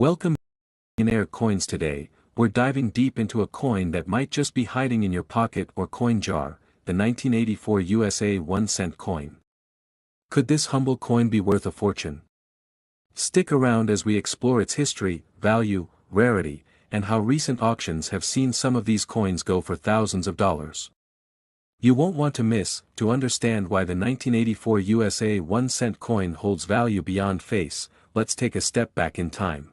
Welcome to Millionaire Coins. Today, we're diving deep into a coin that might just be hiding in your pocket or coin jar, the 1984 USA 1-cent coin. Could this humble coin be worth a fortune? Stick around as we explore its history, value, rarity, and how recent auctions have seen some of these coins go for thousands of dollars. You won't want to miss, to understand why the 1984 USA 1-cent coin holds value beyond face. Let's take a step back in time.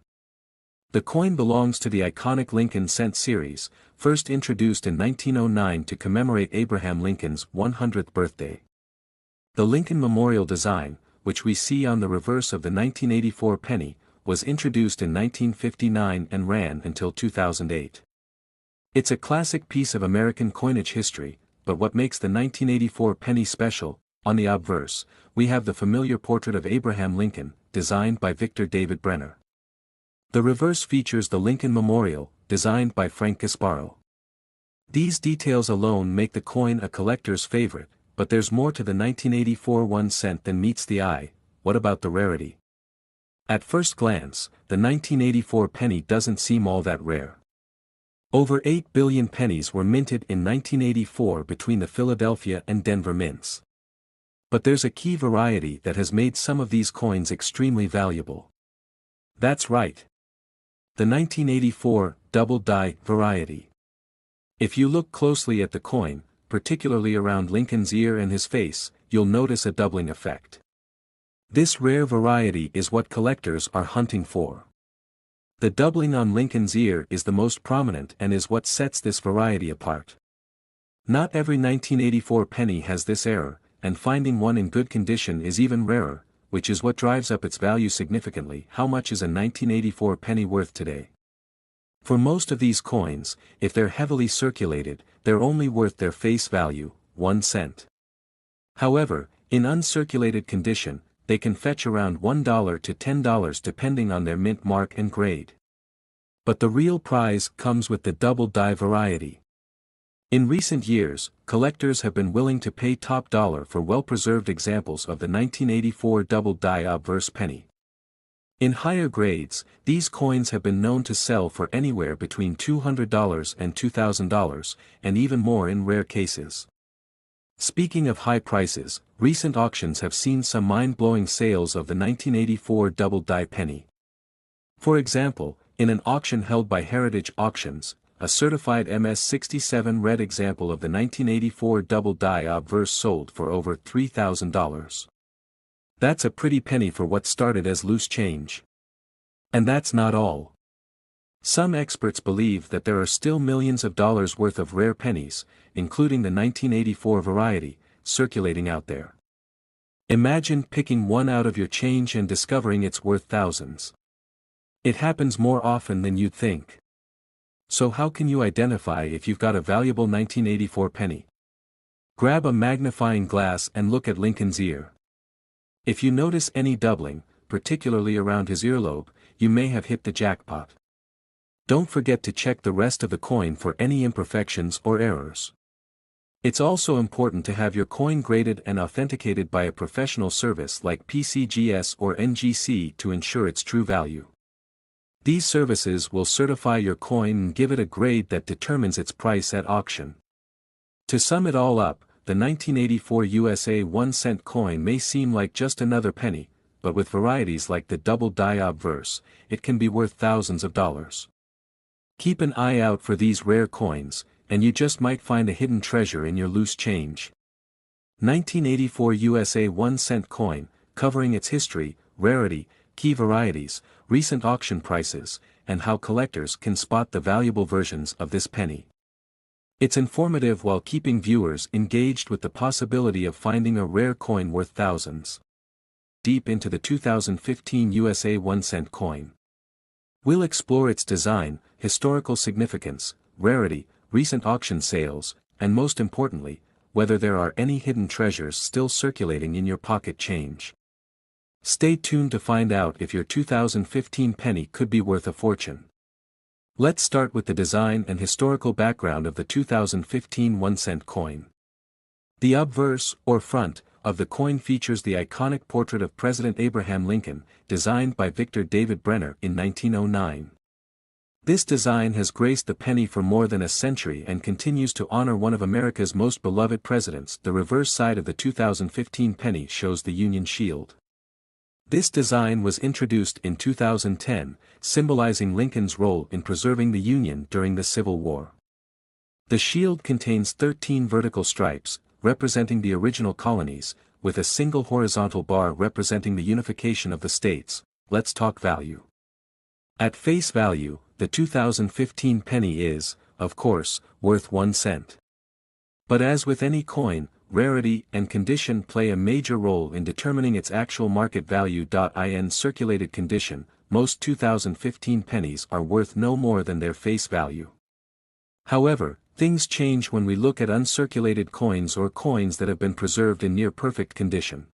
The coin belongs to the iconic Lincoln cent series, first introduced in 1909 to commemorate Abraham Lincoln's 100th birthday. The Lincoln Memorial design, which we see on the reverse of the 1984 penny, was introduced in 1959 and ran until 2008. It's a classic piece of American coinage history, but what makes the 1984 penny special? On the obverse, we have the familiar portrait of Abraham Lincoln, designed by Victor David Brenner. The reverse features the Lincoln Memorial, designed by Frank Gasparro. These details alone make the coin a collector's favorite, but there's more to the 1984 1-cent than meets the eye. What about the rarity? At first glance, the 1984 penny doesn't seem all that rare. Over 8 billion pennies were minted in 1984 between the Philadelphia and Denver mints. But there's a key variety that has made some of these coins extremely valuable. That's right. The 1984 double die variety. If you look closely at the coin, particularly around Lincoln's ear and his face, you'll notice a doubling effect. This rare variety is what collectors are hunting for. The doubling on Lincoln's ear is the most prominent and is what sets this variety apart. Not every 1984 penny has this error, and finding one in good condition is even rarer, which is what drives up its value significantly. How much is a 1984 penny worth today? For most of these coins, if they're heavily circulated, they're only worth their face value, 1 cent. However, in uncirculated condition, they can fetch around $1 to $10 depending on their mint mark and grade. But the real prize comes with the double die variety. In recent years, collectors have been willing to pay top dollar for well-preserved examples of the 1984 double die obverse penny. In higher grades, these coins have been known to sell for anywhere between $200 and $2,000, and even more in rare cases. Speaking of high prices, recent auctions have seen some mind-blowing sales of the 1984 double die penny. For example, in an auction held by Heritage Auctions, a certified MS-67 red example of the 1984 double die obverse sold for over $3,000. That's a pretty penny for what started as loose change. And that's not all. Some experts believe that there are still millions of dollars worth of rare pennies, including the 1984 variety, circulating out there. Imagine picking one out of your change and discovering it's worth thousands. It happens more often than you'd think. So how can you identify if you've got a valuable 1984 penny? Grab a magnifying glass and look at Lincoln's ear. If you notice any doubling, particularly around his earlobe, you may have hit the jackpot. Don't forget to check the rest of the coin for any imperfections or errors. It's also important to have your coin graded and authenticated by a professional service like PCGS or NGC to ensure its true value. These services will certify your coin and give it a grade that determines its price at auction. To sum it all up, the 1984 USA 1-cent coin may seem like just another penny, but with varieties like the double die obverse, it can be worth thousands of dollars. Keep an eye out for these rare coins, and you just might find a hidden treasure in your loose change. 1984 USA 1-cent coin, covering its history, rarity, key varieties, recent auction prices, and how collectors can spot the valuable versions of this penny. It's informative while keeping viewers engaged with the possibility of finding a rare coin worth thousands. Deep into the 2015 USA 1-cent coin. We'll explore its design, historical significance, rarity, recent auction sales, and most importantly, whether there are any hidden treasures still circulating in your pocket change. Stay tuned to find out if your 2015 penny could be worth a fortune. Let's start with the design and historical background of the 2015 1-cent coin. The obverse, or front, of the coin features the iconic portrait of President Abraham Lincoln, designed by Victor David Brenner in 1909. This design has graced the penny for more than a century and continues to honor one of America's most beloved presidents. The reverse side of the 2015 penny shows the Union shield. This design was introduced in 2010, symbolizing Lincoln's role in preserving the Union during the Civil War. The shield contains 13 vertical stripes, representing the original colonies, with a single horizontal bar representing the unification of the states. Let's talk value. At face value, the 2015 penny is, of course, worth 1 cent. But as with any coin, rarity and condition play a major role in determining its actual market value. In circulated condition, most 2015 pennies are worth no more than their face value. However, things change when we look at uncirculated coins or coins that have been preserved in near-perfect condition.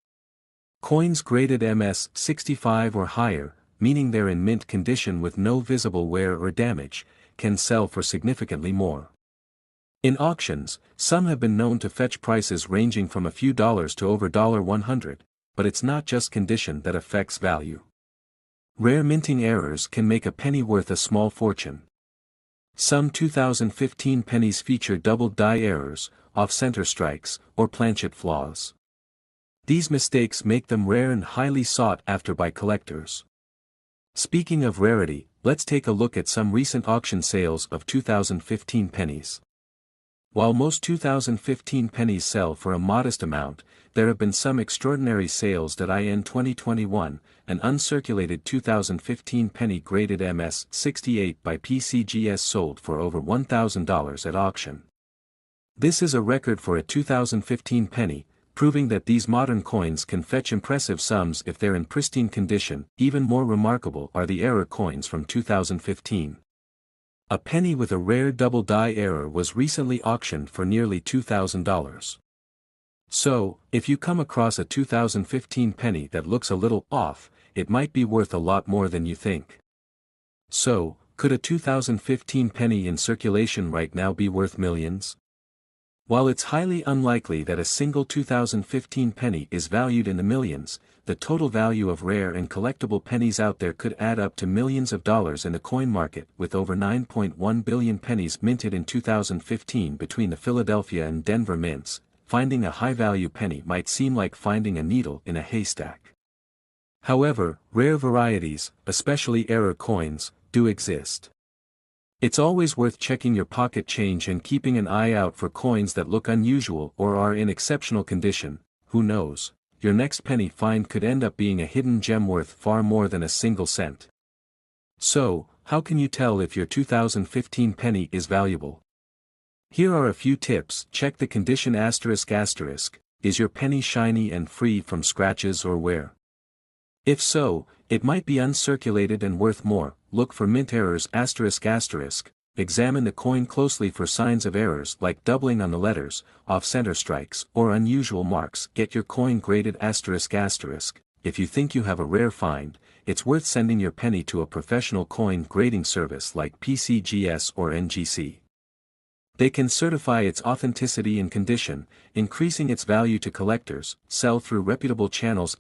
Coins graded MS-65 or higher, meaning they're in mint condition with no visible wear or damage, can sell for significantly more. In auctions, some have been known to fetch prices ranging from a few dollars to over $100, but it's not just condition that affects value. Rare minting errors can make a penny worth a small fortune. Some 2015 pennies feature double die errors, off-center strikes, or planchet flaws. These mistakes make them rare and highly sought after by collectors. Speaking of rarity, let's take a look at some recent auction sales of 2015 pennies. While most 2015 pennies sell for a modest amount, there have been some extraordinary sales. In 2021, an uncirculated 2015 penny graded MS-68 by PCGS sold for over $1,000 at auction. This is a record for a 2015 penny, proving that these modern coins can fetch impressive sums if they're in pristine condition. Even more remarkable are the error coins from 2015. A penny with a rare double die error was recently auctioned for nearly $2,000. So, if you come across a 2015 penny that looks a little off, it might be worth a lot more than you think. So, could a 2015 penny in circulation right now be worth millions? While it's highly unlikely that a single 2015 penny is valued in the millions, the total value of rare and collectible pennies out there could add up to millions of dollars in the coin market. With over 9.1 billion pennies minted in 2015 between the Philadelphia and Denver mints, finding a high-value penny might seem like finding a needle in a haystack. However, rare varieties, especially error coins, do exist. It's always worth checking your pocket change and keeping an eye out for coins that look unusual or are in exceptional condition. Who knows, your next penny find could end up being a hidden gem worth far more than a single cent. So, how can you tell if your 2015 penny is valuable? Here are a few tips. Check the condition. Is your penny shiny and free from scratches or wear? If so, it might be uncirculated and worth more. Look for mint errors. Examine the coin closely for signs of errors like doubling on the letters, off-center strikes, or unusual marks. Get your coin graded. If you think you have a rare find, it's worth sending your penny to a professional coin grading service like PCGS or NGC. They can certify its authenticity and condition, increasing its value to collectors. Sell through reputable channels.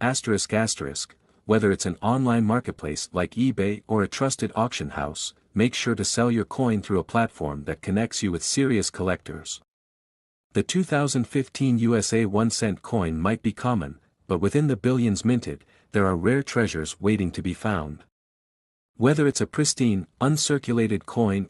Whether it's an online marketplace like eBay or a trusted auction house, make sure to sell your coin through a platform that connects you with serious collectors. The 2015 USA 1-cent coin might be common, but within the billions minted, there are rare treasures waiting to be found. Whether it's a pristine, uncirculated coin